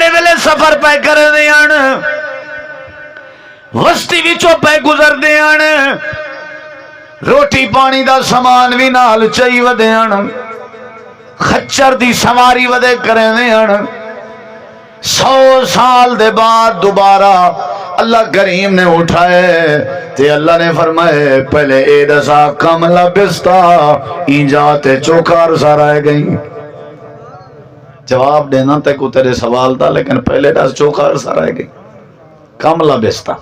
جڑے ویلے سفر پہ کر دیاں وسطی وچوں پہ گزر دیاں روٹی پانی دا سامان بھی نال چاہی ودیاں خچر دی سواری ودے کرے دیاں 100 سال دے بعد دوبارہ اللہ کریم نے اٹھائے تے اللہ نے فرمائے پہلے اے دسا کم لبستا اینجاتے چوکار سارا گئی جواب دینا تے کو تیرے سوال تھا لیکن پہلے دس چوکار سارا گئی کم لبستا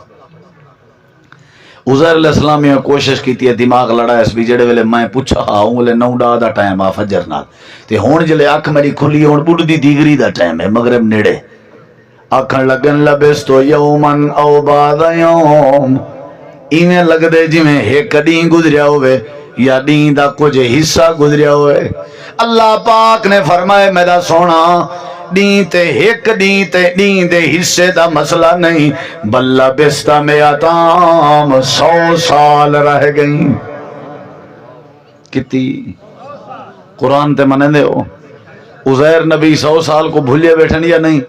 عزیر علیہ السلام نے کوشش کی تھی دماغ لڑا اس بھی جڑے ویلے میں پوچھا ہوں ویلے 9 دا ٹائم آ فجر نال تے ہون جلے اکھ میری کھلی ہون بڑھ دی دیگری دا ٹائم ہے مغرب نیڑے آکھن لگن لبس تو یومن او بعد یوم ایویں لگ دے جی میں ایک دین گزریا ہوئے یا دین دا کچھ حصہ گزریا ہوئے اللہ پاک نے فرمائے میرا سونا دین تے ایک دین تے دین دے حصے دا مسئلہ نہیں بل لبستا میں آتام 100 سال رہ گئی کتی قرآن تے منے دے ہو عزیر نبی 100 سال کو بھولیا بیٹھن یا نہیں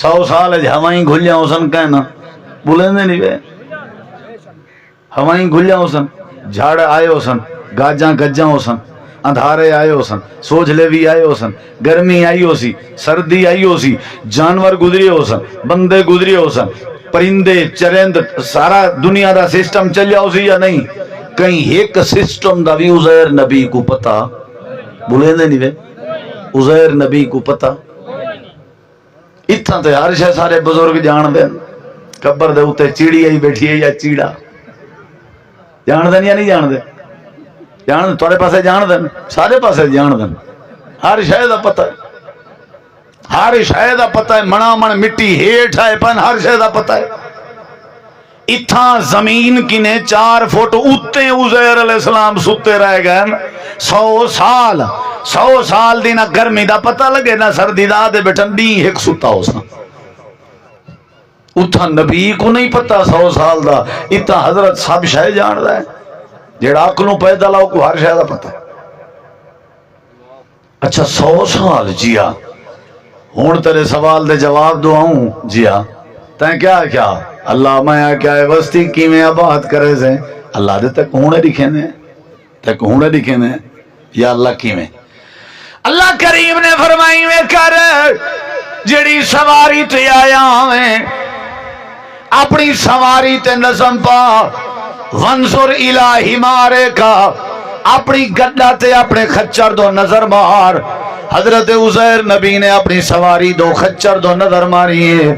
100 سال ہے ہوائیں گھلیاں ہوسن کہنا بولیں دے نہیں بے ہوائیں گھلیاں ہوسن جھاڑ آئے ہوسن گاجاں گجاں ہوسن اندھارے آئے ہوسن سوجھ لے بھی آئے ہوسن گرمی آئی ہو سی سردی آئی ہو سی جانور گزری ہوسن بندے گزری ہوسن پرندے چرند سارا دنیا دا سسٹم چلیا ہو سی یا نہیں کہیں ایک سسٹم دا بھی عزیر نبی کو پتا بولیں دے نہیں بے عزیر نبی کو پتا اتنا تے ہر شے سارے بزرگ جان دیں قبر دے اوتے چیڑی آئی بیٹھی ہے یا چیڑا جان دیں یا نہیں جان دیں جان دیں تھوڑے پاسے جان دیں سارے پاسے جان دیں ہر شے دا پتہ ہے ہر شے دا پتہ ہے منا من مٹی ہیٹھ آئے پن ہر شے دا پتہ ہے اتھا زمین کی نے 4 فٹ اتے عزیر علیہ السلام ستے رہ گئے 100 سال دی نہ گرمی دا پتہ لگے نہ سردی دا دے بیٹھن دی ایک ستا ہو سا اتھا نبی کو نہیں پتہ 100 سال دا اتھا حضرت سب شے جان دا ہے جیڑا عقلوں پیدا لاؤ کو ہر شے دا پتہ ہے اچھا 100 سال جیا ہون تیرے سوال دے جواب دو آؤں جیا تین کیا اللہ میں کیا ہے وسطی کی میں آباد کرے سے اللہ دے تک ہونے دکھے نے یا اللہ کی میں اللہ کریم نے فرمائی میں کر جڑی سواری تے آیا میں اپنی سواری تے نظم پا ونظر الہی مارے کا اپنی گڈا تے اپنے خچر دو نظر مار حضرت عزیر نبی نے اپنی سواری دو خچر دو نظر ماری ہے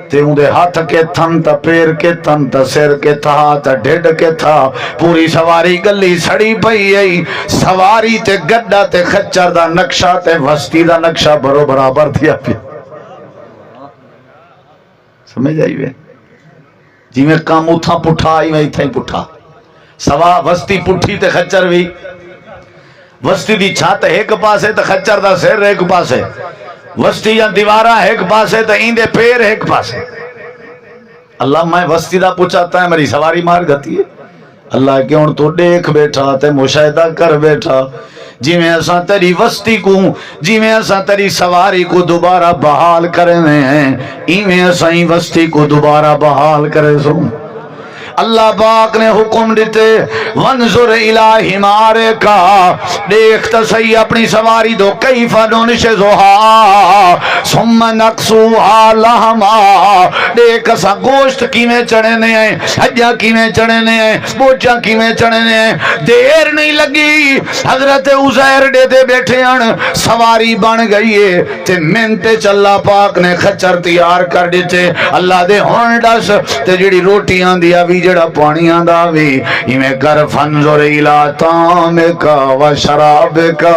تے اندے ہاتھ کے تھن تا پیر کے تھن تا سر کے تھا تا ڈھڈ کے تھا پوری سواری گلی سڑی پئی ہے سواری تے گڈا تے خچر دا نقشہ تے وسطی دا نقشہ برو برابر دیا پیا سمجھ آئی وے جی میں کام اتھا پٹھا آئی میں اتھا ہی پٹھا سوا وسطی پٹھی تے خچر بھی وسطی دی چھات ایک پاسے تے خچر دا سر ایک پاسے وسطی یا دیوارہ ایک پاسے تے ایندے پیر ایک پاسے اللہ میں وسطی دا پوچھاتا ہے میری سواری مار گتی ہے اللہ کیوں تو دیکھ بیٹھا تے مشاہدہ کر بیٹھا جی میں ایسا تیری وسطی کو جی میں ایسا تیری سواری کو دوبارہ بحال کرنے ہیں ای میں ایسا ہی وسطی کو دوبارہ بحال کرے سو اللہ پاک نے حکم دیتے ونظر الہی مارے کا دیکھتا صحیح اپنی سواری دو کیفا ننشزوہا ثم نقصوہا لہما دیکھ سا گوشت کی میں چڑھنے ہیں حجہ کی میں چڑھنے ہیں بوچہ کی میں چڑھنے ہیں دیر نہیں لگی حضرت عزیر دے دے بیٹھے ہیں سواری بن گئی ہے تے منتے چلا پاک نے خچر تیار کر دیتے اللہ دے ہونڈس تے جڑی روٹیاں دیا بھی جڑا پانیاں دا بھی ہمیں کر فنظر الہ طعامکا و شرابکا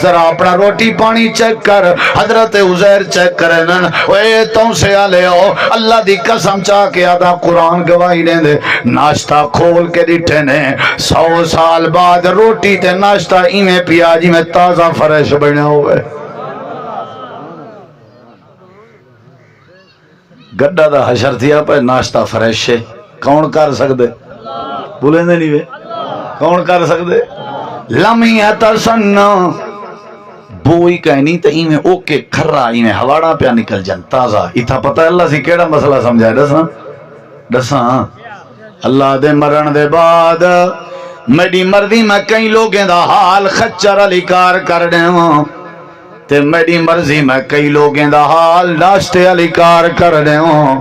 ذرا اپنا روٹی پانی چیک کر حضرت عزیر چیک کرنن اے توں سے آلے ہو اللہ دی قسم چاہ کے آدھا قرآن گواہی دیں دے ناشتہ کھول کے ڈٹھے نے 100 سال بعد روٹی تے ناشتہ ہمیں پیاجی میں تازہ فریش بنے ہوئے گڈا دا حشر تھیا پہ ناشتہ فریش ہے کون کر سکتے بولیں دے نہیں بے کون کر سکتے لم یتسنہ بوئی کہنی تو ایویں اوکے کھرا ایویں ہواڑا پیا نکل جان تازہ اتھا پتہ اللہ سی کیڑا مسئلہ سمجھائے دساں اللہ دے مرن دے بعد میری مرضی میں کئی لوگیں دا حال خچر علی کار کر دیواں تے میری مرضی میں کئی لوگیں دا حال ناشتے علی کار کر دیواں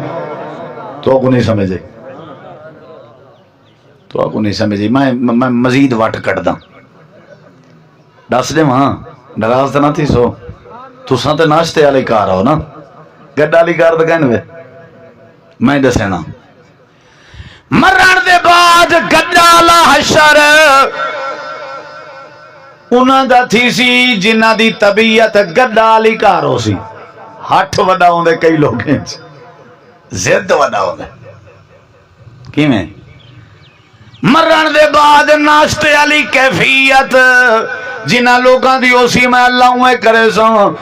تو کو نہیں سمجھے تو کو نہیں سمجھے میں مزید وٹ کٹ دا دس دے وہاں ناراض تو نہ تھی سو تساں تے ناشتے علی کار ہو نا گڈا علی کار تو کہنے میں دسے نا مرن دے بعد گڈا لا حشر انہاں دا تھی سی جنہ دی طبیعت گڈا علی کار ہو سی ہٹھ وڈا ہوندے کئی لوگیں زد وڈا ہوندے کیویں مرن دے بعد ناشتے علی کیفیت جنہ لوگاں دی اسی میں اللہ ہوئے کرے سو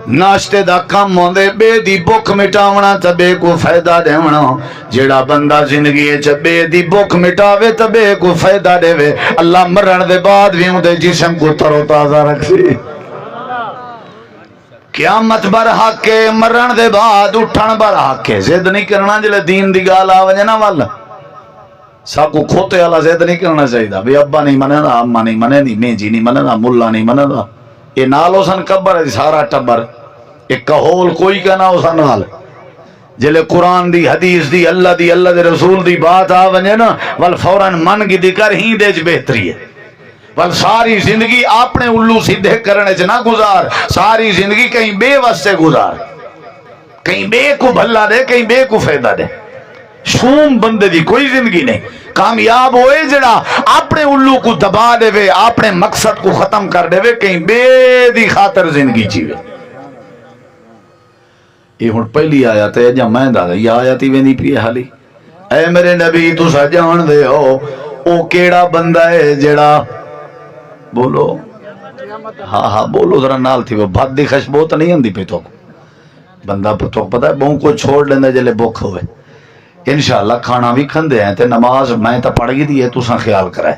ناشتے دا کم ہوندے بے دی بک مٹاونا تا بے کو فائدہ دیونا جیڑا بندہ زندگی چ بے دی بک مٹاوے تا بے کو فائدہ دے وے اللہ مرن دے بعد بھی ہوندے جسم کو تر و تازہ رکھے قیامت بر حق کے مرن دے بعد اٹھن بر حق کے زد نہیں کرنا جلے دین دی گال آوجے نا والا سب کو کھوتے والا زد نہیں کرنا چاہیے بے ابا نہیں منے دا اما نہیں منے دی مینجی نہیں منے دا ملا نہیں منے دا یہ نالو سن کبر ہے سارا ٹبر ایک کہول کوئی کہنا ہو سن نال جلے قرآن دی حدیث دی اللہ دے رسول دی بات آ ونجے نا ول فوراً من کی دی کر ہی دے چ بہتری ہے ول ساری زندگی اپنے الو سیدھے کرنے چ نہ گزار ساری زندگی کہیں بے واسطے گزار کہیں بے کو بھلا دے کہیں بے کو فائدہ دے شوم بندے دی کوئی زندگی نہیں کامیاب ہوئے جڑا اپنے الو کو دبا دے وے اپنے مقصد کو ختم کر دے وے کہیں بے دی خاطر زندگی جیوے یہ ہن پہلی آیت ہے جا میں دا یہ آیت ہی ویندی پئی حالی اے میرے نبی تساں جان دے ہو او کیڑا بندہ ہے جڑا بولو ہاں بولو ذرا نال تھی وہ بھت دی خوشبو تو نہیں ہوندی پئی تو بندہ تو پتہ ہے بہوں کو چھوڑ لیندا جلے بھوک ہوئے انشاءاللہ کھانا بھی کھندے ہیں تے نماز میں تا پڑھ گئی دی ہے تساں خیال کرائے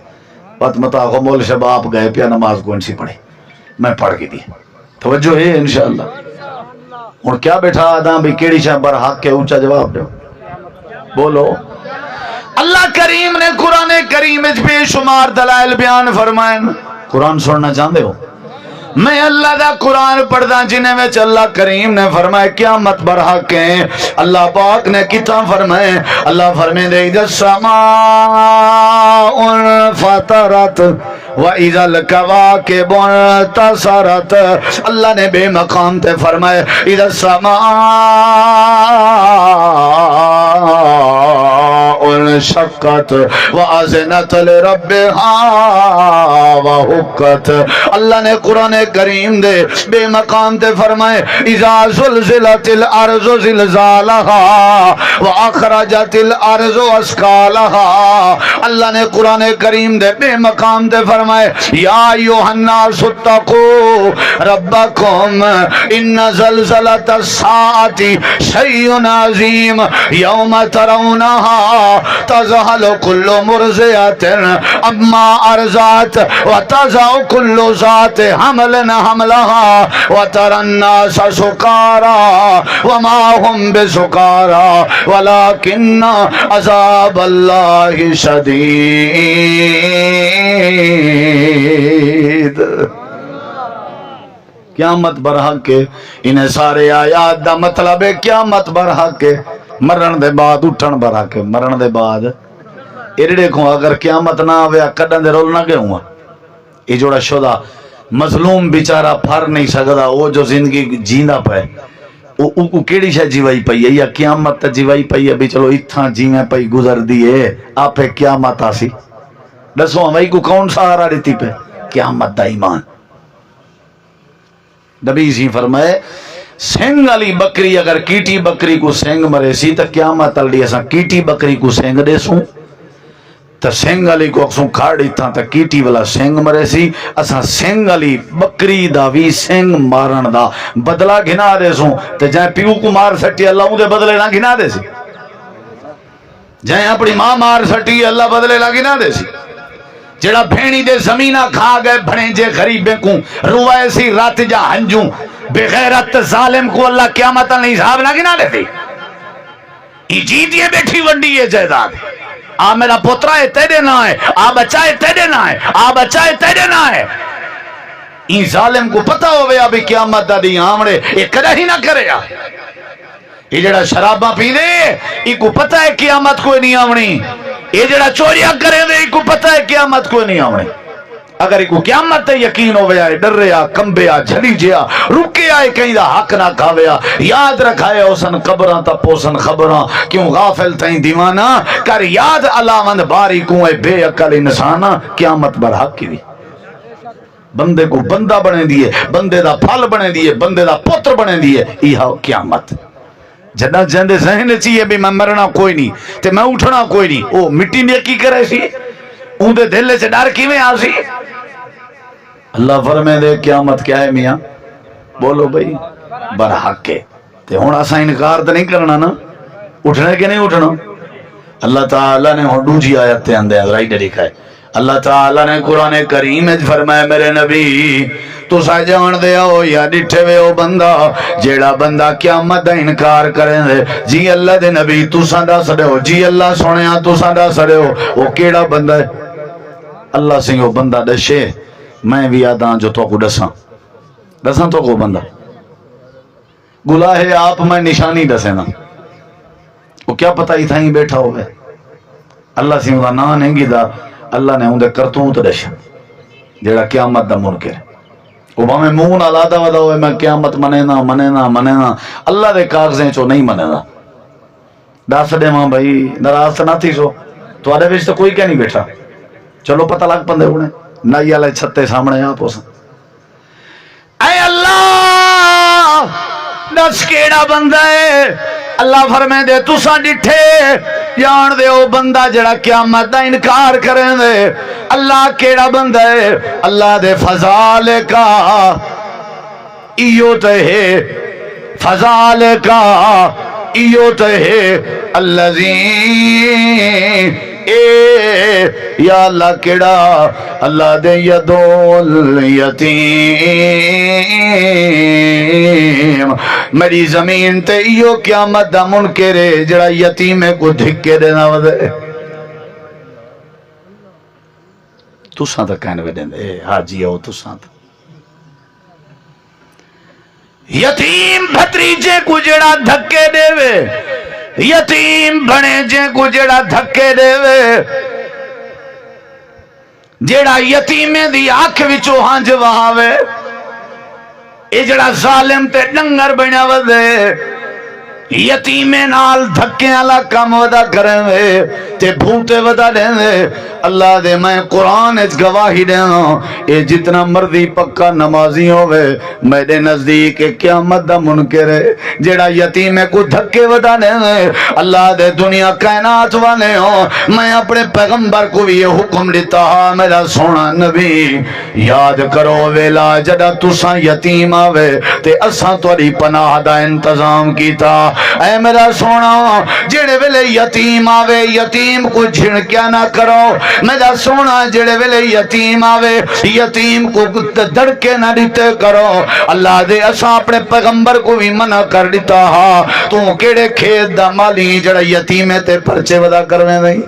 پت متا کو مول شباب گئے پیا نماز کون سی پڑھے میں پڑھ گئی دی توجہ ہے انشاءاللہ اور کیا بیٹھا آدھا بھی کیڑی شاہ بر حق کے اونچا جواب دے بولو اللہ کریم نے قرآن کریم اچ بے شمار دلائل بیان فرمائیں قرآن سننا چاہتے ہو میں اللہ دا قرآن پڑھدا جنہیں میں اللہ کریم نے فرمائے قیامت بر حق ہے اللہ پاک نے کتا فرمائے اللہ فرمائے دے اذا السماء فطرت وَإِذَا الْكَوَاكِبُ انْتَثَرَتْ اللہ نے بے مقام تے فرمائے اذا السماء انشقت وَأَذِنَتْ لِرَبِّهَا وَحُقَّتْ اللہ نے قرآن کریم دے بے مقام تے فرمائے اذا زلزلت الارض زلزالها واخرجت الارض اثقالها اللہ نے قرآن کریم دے بے مقام تے فرمائے یا ایھا الناس اتقوا ربکم ان زلزلۃ الساعۃ شیء عظیم یوم ترونها تذهل كل مرضعة عما ارضعت وتضع كل ذات حمل حملها وترى الناس سكارى وما هم بسكارى ولكن عذاب الله شديد قیامت برحق کے انہیں سارے آیات دا مطلب ہے قیامت برحق کے مرن دے بعد اٹھن برحق کے مرن دے بعد ایرڑے کو اگر قیامت نہ آوے کڈن دے رول نہ گئے ہوں یہ جوڑا شدہ مظلوم بیچارہ پھر نہیں سکتا وہ جو زندگی جیندا پے او کیڑی شے جیوائی پئی ہے یا قیامت تے جیوائی پئی ہے بھی چلو اتھاں جیویں پئی گزر دی ہے آپے قیامت آسی دسو ہمیں کو کون سہارا دیتی پہ قیامت دا ایمان نبی سی فرمائے سنگ علی بکری اگر کیٹی بکری کو سنگ مرے سی تو قیامت علی اساں کیٹی بکری کو سنگ دے سوں تا سنگ علی کو اکسوں کھاڑی تھا تا کیٹی والا سنگ مرے سی اساں سنگ علی بکری دا وی سنگ مارن دا بدلہ گھنا دے سوں تا جائیں پیو کو مار سٹی اللہ دے بدلے نہ گھنا دے سی جائیں اپنی ماں مار سٹی اللہ بدلے نہ گھنا دے سی جڑا بھینی دے زمینہ کھا گئے بھنے جے غریبیں کو روائے سی رات جا ہنجوں بغیرت ظالم کو اللہ قیامت نہیں حساب نہ گنا لیتے یہ جیتیے بیٹھی ونڈی ہے جائیداد آ میرا پوترا ہے تیرے نہ ہے آ بچہ ہے تیرے نہ ہے آ بچہ ہے تیرے نہ ہے این ظالم کو پتہ ہوئے ابھی قیامت دا دی آمڑے یہ کدہ ہی نہ کرے گا یہ جڑا شرابہ پی دے یہ کو پتہ ہے قیامت کوئی نہیں آمڑی یہ جڑا چوریاں کرے دے یہ کو پتہ ہے قیامت کوئی نہیں آمڑی اگر یہ کو قیامت تے یقین ہوئے آئے ڈر رہے آ کمبے آ جھلی جیا رکے آئے کہیں دا حق نہ کھاوے آ یاد رکھائے اوسن قبران تا پوسن خبران کیوں غافل تائیں دیوانا کر یاد علاوند باری کو بے عقل انسانا قیامت بر حق کی دی بندے کو بندہ بنے دیئے بندے دا پھل بنے دیئے بندے دا پتر بنے دیئے یہ قیامت جنہ جندے ذہن چاہیے بھی میں مرنا کوئی نہیں تے میں اٹھنا کوئی نہیں او مٹی نے کی کرے سی اون دے دل سے ڈر کی میں آسی اللہ فرمائے دے قیامت کیا ہے میاں بولو بھئی برحق کے تے ہون اسا انکار تے نہیں کرنا نا اٹھنے کے نہیں اٹھنا اللہ تعالیٰ نے ہڈو جی آیت تے اندے رائٹ لکھا ہے اللہ تعالیٰ نے قرآن کریم میں فرمایا میرے نبی تو سا جان دے ہو یا ڈٹھے وے ہو بندہ جیڑا بندہ قیامت دا انکار کریں دے جی اللہ دے نبی تو سا دا سڑے ہو جی اللہ سونے ہاں تو سا دا سڑے ہو وہ کیڑا بندہ ہے اللہ سے وہ بندہ ڈشے میں بھی آدھاں جو تو کو ڈساں تو کو بندہ گلا ہے آپ میں نشانی ڈسے نا وہ کیا پتہ ہی تھا ہی بیٹھا ہوئے اللہ سے وہ نا نہیں گی دا اللہ نے اندھے کرتوں تو ڈشا جیڑا قیامت دا منکر وہ میں مون علادہ ودا ہوئے میں قیامت منے نا اللہ دے کاغذیں چو نہیں منے نا داس دے ماں بھائی نراز نہ تھی سو تو آدھے بیچ تو کوئی کیا نہیں بیٹھا چلو پتہ لگ پندے ہونے نائی والے چھتے سامنے آپ ہو سن اے اللہ دس کیڑا بندہ ہے اللہ فرمائے دے تو سا ڈٹھے جان دے او بندہ جڑا قیامت دا انکار کریں دے اللہ کیڑا بندہ ہے اللہ دے فضال کا ایو تے فضال کا ایو تے اللذین اے یا اللہ کیڑا اللہ دے یدول یتیم میری زمین تے ایو قیامت دا منکرے جڑا یتیمے کو دھکے دینا ودے تو ساں تا کہنے ویڈیں دے حاجی آؤ تو ساں تا یتیم بھتریجے کو جڑا دھکے دے وے یتیم بنے جے کو جڑا دھکے دے وے جڑا یتیمے دی آنکھ وچو ہانج وہاوے اے جڑا ظالم تے ڈنگر بنا ودے یتیمے نال دھکے والا کام ودا کریں وے تے بھوتے ودا دیں وے اللہ دے میں قرآن اچ گواہی دینا اے جتنا مرضی پکا نمازی ہوئے میرے نزدیک قیامت دا منکر ہے جڑا یتیمے کو دھکے ودا دیں وے اللہ دے دنیا کائنات والے ہوں میں اپنے پیغمبر کو بھی یہ حکم دیتا میرا سونا نبی یاد کرو ویلا جڑا تساں یتیم آوے تے اساں توڑی پناہ دا انتظام کیتا اے میرا سونا جڑے ویلے یتیم آوے یتیم کو جھڑکیا نہ کرو میرا سونا جڑے ویلے یتیم آوے یتیم کو دڑکے نہ دیتے کرو اللہ دے اساں اپنے پیغمبر کو بھی منع کر دیتا ہاں تو کیڑے کھیت دا مالی جڑا یتیمے تے پرچے ودا کرویں نہیں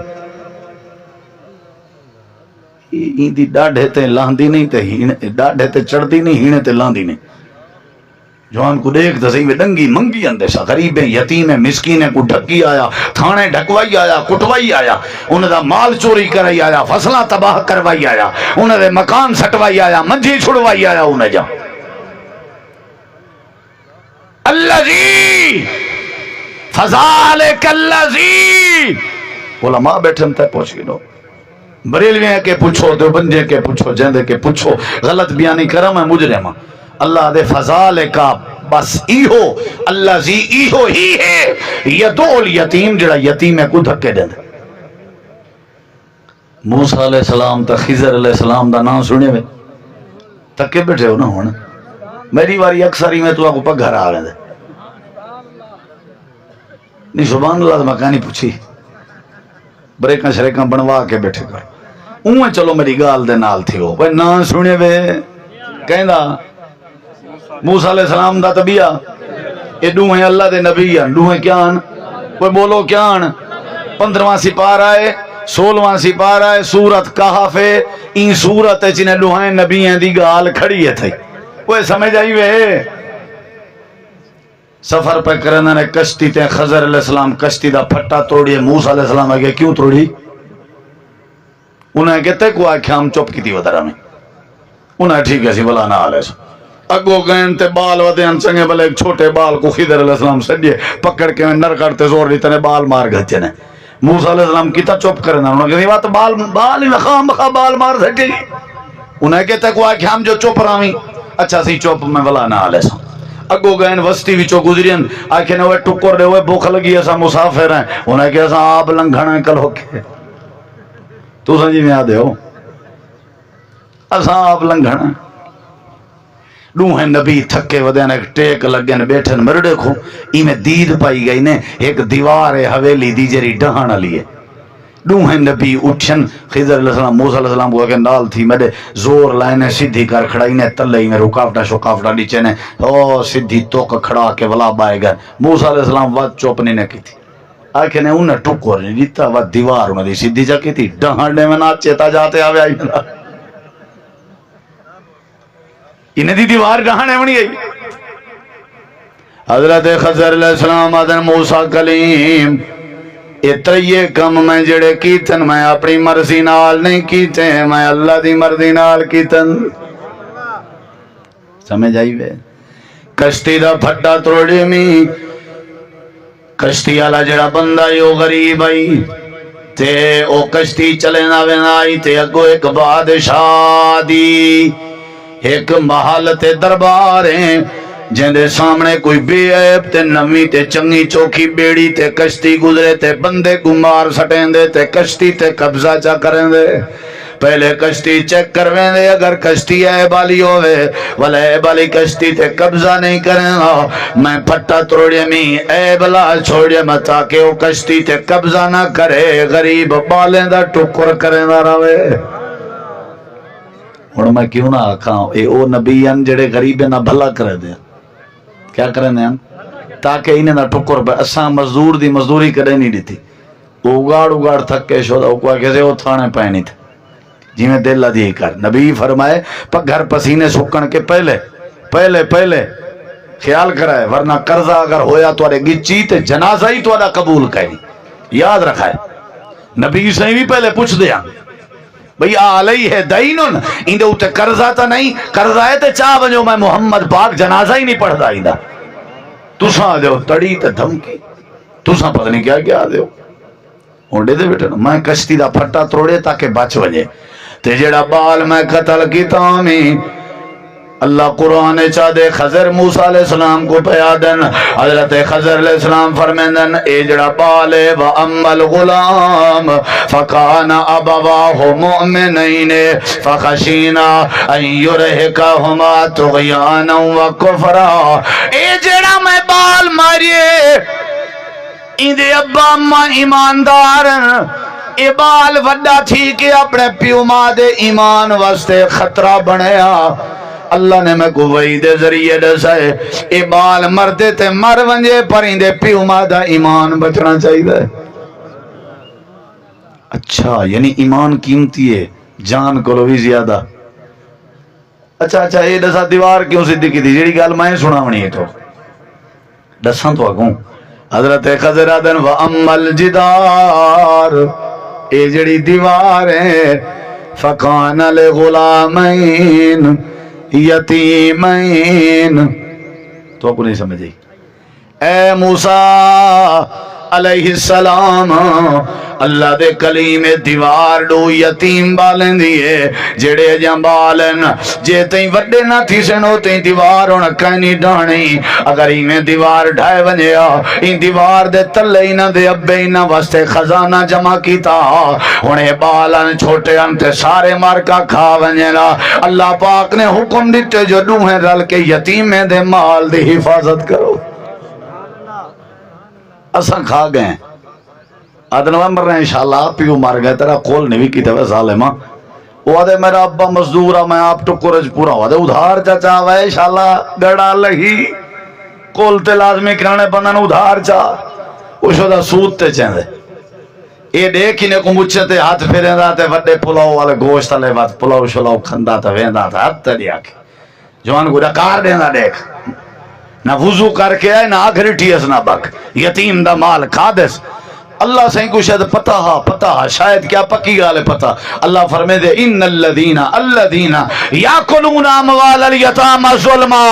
این دی ڈاڑھے تے لاندی نہیں تے ڈاڑھے تے چڑھتی نہیں ہینے تے لاندی نہیں جوان کو دیکھ دسیں میں ڈنگی منگی اندے سا غریبیں یتیمیں مسکینیں کو ڈھکی آیا تھانے ڈھکوائی آیا کٹوائی آیا انہیں دا مال چوری کرائی آیا فصلہ تباہ کروائی آیا انہیں دے مکان سٹوائی آیا منجھی چھڑوائی آیا انہیں جا اللذی فضالک اللذی علماء بیٹھے ہم تے پہنچ گئے نو بریلویں کے پوچھو دیوبندے کے پوچھو جندے کے پوچھو غلط بیانی کرا میں مجرمہ اللہ دے فضال کا بس ایہو اللہ زی ایہو ہی ہے یدول یتیم جڑا یتیم ہے کو دھکے دے دے موسیٰ علیہ السلام تا خضر علیہ السلام دا نام سنے میں تکے بیٹھے ہو نا ہونا میری واری اکثری میں تو آگو پا گھر آ رہے دے نہیں سبحان اللہ دا مکانی پوچھی بریکاں شریکاں بنوا کے بیٹھے کر اوہ چلو میری گال دے نال تھی ہو بھئی نا سنے وے کہندا موسیٰ علیہ السلام دا تبیہ یہ دوہیں اللہ دے نبی ہیں دوہیں کیا ہیں کوئی بولو کیا ہیں 15واں سپارہ ہے 16واں سپارہ ہے سورت کہف ہے این سورت ہے جنہیں دوہیں نبی ہیں دی گال کھڑی ہے تھی کوئی سمجھ آئی وے سفر پہ کرنا نے کشتی تے خضر علیہ السلام کشتی دا پھٹا توڑی ہے موسیٰ علیہ السلام آگے کیوں توڑی انہیں کہتے کو آکھیں ہم چپ کی تھی ودرہ میں انہیں ٹھیک ہے سی بلا نہ آلے سو اگو گئن تے بال ودین چنگے بلے ایک چھوٹے بال کو خضر علیہ السلام سجے پکڑ کے نر کرتے زور لیتے نے بال مار گھچے نے موسیٰ علیہ السلام کیتا چپ کرنا انہوں نے کہتے بات بال ہی خام بخا بال مار سجے انہیں کہتے کو آکھیں ہم جو چپ راویں اچھا سی چپ میں بلا نہ آلے سو اگو گئن وستی وچو گزرین آکھیں ہوئے ٹکر دے ہوئے بھوک لگی ایسا مسافر ہیں انہیں کہ ایسا آپ لنگھنا کل ہو کے تو سنجی میں آدھے ہو ایسا آپ لنگھنا لوہیں نبی تھکے ودین ایک ٹیک لگن بیٹھن مر دیکھو میں دید پائی گئی نے ایک دیوار حویلی دی جری ڈہانا لیے لوہیں نبی اٹھن خضر علیہ السلام موسیٰ علیہ السلام کو کہ نال تھی میرے زور لائنے سدھی کر کھڑائی نے تلئی میں رکاوٹا شکاوٹا نیچے نے او سدھی توک کھڑا کے ولا بائے گئے موسیٰ علیہ السلام وقت چوپنی نے کی تھی آکھے نے انہیں ٹکور نہیں دیتا وقت دیوار میں دی سدھی جا کی تھی ڈہانے میں نہ چیتا جاتے آوے آئی ملا انہیں دی دیوار ڈہانے میں نہیں آئی حضرت خضر علیہ السلام آدھن موسیٰ کلیم اتریے کم میں جڑے کیتن میں اپنی مرضی نال نہیں کیتے میں اللہ دی مرضی نال کیتن سمجھ آئی وے کشتی دا پھٹا توڑے میں کشتی والا جڑا بندہ یو غریب آئی تے او کشتی چلے نہ آئی تے اگو ایک بادشاہ دی ایک محل تے دربار ہیں جندے سامنے کوئی بے عیب تے نمی تے چنگی چوکی بیڑی تے کشتی گزرے تے بندے کو مار سٹیں دے تے کشتی تے قبضہ چا کریں دے پہلے کشتی چیک کرویں دے اگر کشتی عیب والی ہوئے ولا عیب والی کشتی تے قبضہ نہیں کریں گا میں پھٹا توڑے میں عیب لا چھوڑے میں تاکہ وہ کشتی تے قبضہ نہ کرے غریب بالیں دا ٹکر کریں دا روے اور میں کیوں نہ آکھاں اے او نبی ہیں جڑے غریب نہ بھلا کرے دے کیا کریں ہیں تاکہ انہیں نہ ٹکر پہ اساں مزدور دی مزدوری کرے نہیں دیتی اگاڑ تھک کے شودا کو کیسے وہ تھانے پہ نہیں تھے جی میں دل دی کر نبی فرمائے پر گھر پسینے سکن کے پہلے خیال کرائے ورنہ قرضہ اگر ہویا تو آرے گچی تے جنازہ ہی تو آدھا قبول کریں یاد رکھائے نبی سے بھی پہلے پوچھ دیا بھئی آلئی ہے دینن اندے اتے قرضہ تا نہیں قرضہ ہے تے چاہ بنجو میں محمد پاک جنازہ ہی نہیں پڑھ دا اندہ تُساں آ دیو تڑی تے دھمکی تُساں پتہ نہیں کیا کیا آ دیو اونڈے دے بیٹھے میں کشتی دا پھٹا توڑے تاکہ بچ وجے تے جڑا بال میں قتل کی تامی اللہ قرآن چاہ دے خضر موسیٰ علیہ السلام کو پیادن حضرت خضر علیہ السلام فرمیندن اے جڑا بالے وَأَمَّا الْغُلَامِ فَكَانَ أَبَوَاهُ مُؤْمِنَيْنِ فَخَشِينَا أَن يُرْهِقَهُمَا طُغْيَانًا وَكُفْرًا اے جڑا میں بال ماریے اندے ابا اماں ایماندار اے بال وڈا تھی کہ اپنے پیو ماں دے ایمان واسطے خطرہ بنیا اللہ نے میں کو وحی دے ذریعے دسائے اے بال مردے تے مر ونجے پرندے پیو ماں دا ایمان بچنا چاہیے اچھا یعنی ایمان قیمتی ہے جان کو بھی زیادہ اچھا اے دسا دیوار کیوں سدھی کی تھی جیڑی گال میں سنا ہونی ہے تو دساں تو اگوں حضرت خضر آدن وَأَمَّا الْجِدَارِ اے جڑی دیوار ہے فَقَانَ لِغُلَامَيْن یتیمین تو آپ کو نہیں سمجھے اے موسیٰ علیہ السلام اللہ دے کلیم دیوار دو یتیم بالن دیئے جڑے جاں بالن جے تین وڈے نہ تھی سنو تین دیوار ہونا کہنی ڈھانی اگر میں دیوار ڈھائے ونجیا ان دیوار دے تلے نہ دے ابے نہ واسطے خزانہ جمع کیتا انہیں بالن چھوٹے انتے سارے مارکا کھا ونجنا اللہ پاک نے حکم دیتے جو دوہیں رل کے یتیمیں دے مال دے حفاظت کرو اساں کھا گئے آدھنوہ مر رہے ہیں انشاءاللہ پیو مار گئے تیرا قول نہیں بھی کی تھے ظالمہ وہ آدھے میرا ابا مزدور ہے میں آپ ٹکرج پورا ہوا دے ادھار چاچا وے شالا گڑا لہی کول تے لازمی کرانے بندن ادھار چا اس دا سود تے چیندے یہ دیکھ ہی نے کو مچھے تے ہاتھ پھیریں دا تے وڈے پلاؤ والے گوشت والے بات پلاؤ شلاؤ کھندا تا ویندا تا ہاتھ تے دیا کے جوان کو ڈکار دینا دیکھ نہ وضو کر کے آئے نہ آخری ٹھیس نہ بک یتیم دا مال کھا دیس اللہ سے کو شاید پتہ شاید کیا پکی گالے پتہ اللہ فرمے دے ان الذین یاکلون اموال الیتام ظلما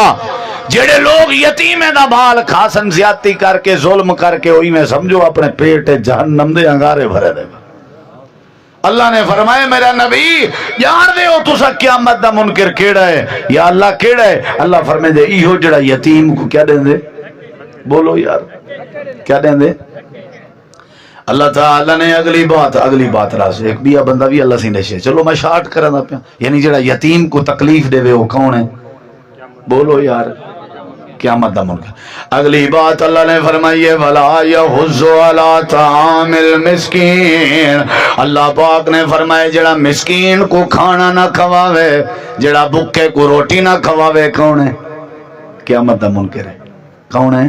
جڑے لوگ یتیمیں دا مال کھاسن زیادتی کر کے ظلم کر کے وہی میں سمجھو اپنے پیٹ جہنم دے انگارے بھرے دے اللہ نے فرمایا میرا نبی جان دے ہو تسا قیامت دا منکر کیڑا ہے یا اللہ کیڑا ہے اللہ فرمے دے ایہو جڑا یتیم کو کیا دیں دے بولو یار کیا دیں دے اللہ تعالیٰ نے اگلی بات راز ایک بیا بندہ بھی اللہ سے نشے چلو میں شارٹ کرنا پیا یعنی جڑا یتیم کو تکلیف دے وہ کون ہے بولو یار قیامت دا منکر اگلی بات اللہ نے فرمائی ہے وَلَا يَحُضُّ عَلَىٰ طَعَامِ الْمِسْكِينِ اللہ پاک نے فرمایا جڑا مسکین کو کھانا نہ کھواوے جڑا بھوکے کو روٹی نہ کھواوے کون ہے قیامت دا منکر ہے کون ہے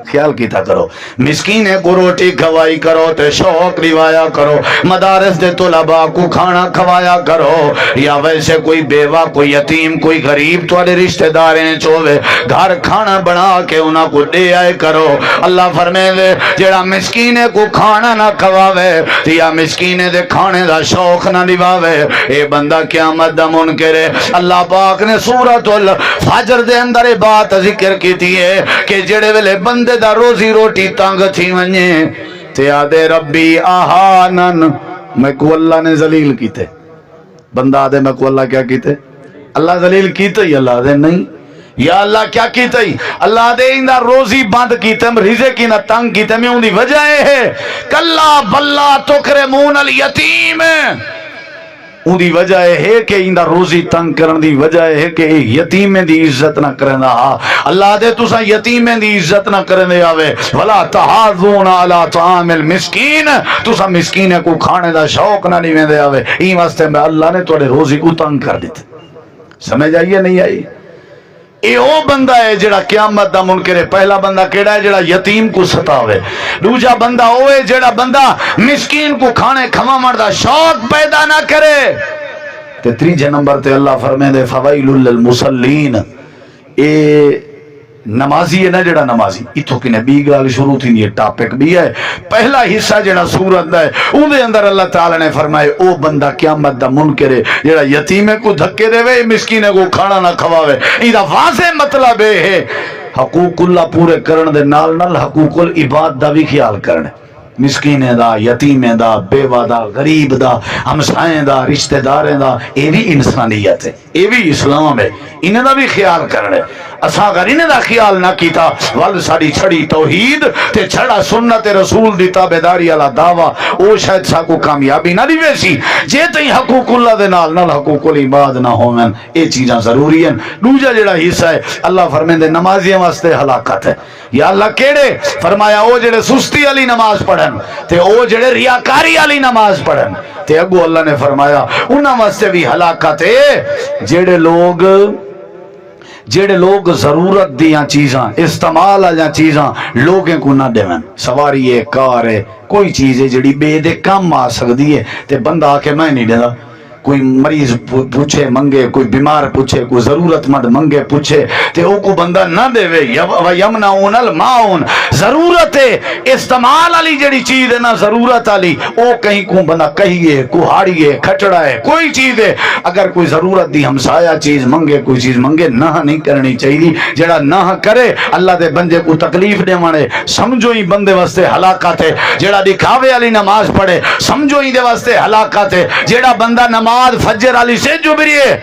خیال کیتا کرو مسکین کو روٹی کھوائی کرو تے شوق روایا کرو مدارس دے طلباء کو کھانا کھوایا کرو یا ویسے کوئی بیوہ کوئی یتیم کوئی غریب توڑے رشتہ داریں چوے گھر کھانا بنا کے انہاں کو دے آئے کرو اللہ فرمے دے جڑا مسکین کو کھانا نہ کھواوے یا مسکین دے کھانے دا شوق نہ رواوے اے بندہ قیامت دا منکر ہے اللہ پاک نے سورۃ الفجر دے اندر بات ذکر کی تھی ہے کہ جڑے ویلے بندے دا روزی روٹی تانگ تھی ونجے تے آدھے ربی آہانن میں کو اللہ نے ذلیل کیتے بندہ آدھے میں کو اللہ کیا کیتے اللہ ذلیل کیتے ہی اللہ آدھے نہیں یا اللہ کیا کیتے ہی اللہ آدھے اندہ روزی بند کیتے رزے کی نہ تنگ کیتے میں اندھی وجہ ہے کلا بلا تکرمون الیتیم اندھی وجہ ہے کہ اندہ روزی تنگ کرن دی وجہ ہے کہ یتیمیں دی عزت نہ کرن دا اللہ دے تسا یتیمیں دی عزت نہ کرن دے آوے وَلَا تَحَاضُونَ عَلَىٰ طَعَامِ الْمِسْكِينَ تسا مسکین کو کھانے دا شوق نہ نہیں دے آوے این واسطے میں اللہ نے توڑے روزی کو تنگ کر دیتے سمجھ آئیے نہیں آئی اے او بندہ ہے جڑا قیامت دا منکر ہے پہلا بندہ کیڑا ہے جڑا یتیم کو ستاوے دوجا بندہ ہوئے جڑا بندہ مسکین کو کھانے کھوا مردا شوق پیدا نہ کرے تے تیجے نمبر تے اللہ فرمائے دے فویل للمصلین اے نمازی ہے نا جڑا نمازی اتھو کی نبی گال شروع تھی یہ ٹاپک بھی ہے پہلا حصہ جڑا سورت دا ہے اون دے اندر اللہ تعالی نے فرمائے او بندہ قیامت دا منکر ہے جڑا یتیمے کو دھکے دے وے مسکینے کو کھانا نہ کھواوے ایدہ واضح مطلب ہے حقوق اللہ پورے کرن دے نال نال حقوق العباد دا بھی خیال کرنے مسکین دا یتیم دا بیوہ دا غریب دا ہمسائیں دا رشتہ داریں دا اے بھی انسانیت ہے اے بھی اسلام ہے انہیں دا بھی خیال کرنے اسا اگر انہیں دا خیال نہ کیتا وال ساڑی چھڑی توحید تے چھڑا سنت رسول دی تابعداری علا دعویٰ او شاید سا کو کامیابی نہ دی ویسی جے تئیں حقوق اللہ دے نال نال حقوق العباد نہ ہومن اے چیزاں ضروری ہیں دوجا جڑا حصہ ہے اللہ فرمیندے نمازیاں واسطے ہلاکت ہے یا اللہ کیڑے فرمایا او جڑے سستی علی نماز پڑھن تے او جڑے ریاکاری علی نماز پڑھن تے اگو اللہ نے فرمایا انہاں واسطے بھی ہلاکت ہے جڑے لوگ ضرورت دیاں چیزاں استعمال آجاں چیزاں لوگیں کو نہ دیون سواری ہے کار ہے کوئی چیز ہے جڑی بے دے کام آ سکتی ہے تے بندہ آ کے میں نہیں دینا کوئی مریض پوچھے منگے کوئی بیمار پوچھے کوئی ضرورت مند منگے پوچھے تے او کو بندہ نہ دے وے یمنعون الماعون ضرورت ہے استعمال علی جڑی چیز ہے نا ضرورت علی او کہیں کو بندہ کہیے کوہاڑیے کھٹڑا ہے کوئی چیز ہے اگر کوئی ضرورت دی ہمسایا چیز منگے کوئی چیز منگے نہ نہیں کرنی چاہیے جڑا نہ کرے اللہ دے بندے کو تکلیف دے مانے سمجھو ہی بندے واسطے ہلاکت ہے جڑا دکھاوے علی نماز پڑھے سمجھو ہی دے واسطے ہلاکت ہے جڑا بندہ نماز فجر علی سے جو بریے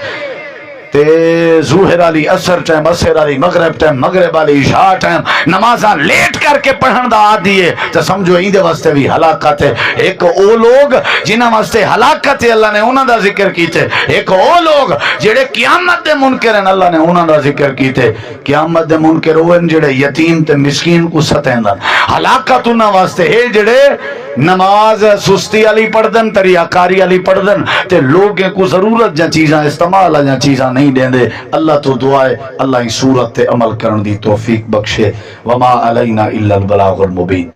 تے ظہر والی اثر ٹائم اثر والی مغرب ٹائم مغرب والی عشاء ٹائم نمازاں لیٹ کر کے پڑھن دا عادی ہے تے سمجھو این دے واسطے بھی ہلاکت ہے۔ ایک او لوگ جنہاں واسطے ہلاکت ہے اللہ نے انہاں دا ذکر کیتے، ایک او لوگ جڑے قیامت دے منکر ہیں اللہ نے انہاں دا ذکر کیتے۔ قیامت دے منکر ہوئے جڑے یتیم تے مسکین کو ستیندن، ہلاکت انہاں واسطے ہے جڑے نماز سستی والی پڑھدن تریاکاری والی پڑھدن تے لوگوں کو ضرورت جا چیزاں استعمال جا چیزاں نہیں دیندے۔ اللہ تو دعا ہے اللہ اس صورت تے عمل کرن دی توفیق بخشے۔ وما علینا الا البلاغ المبین۔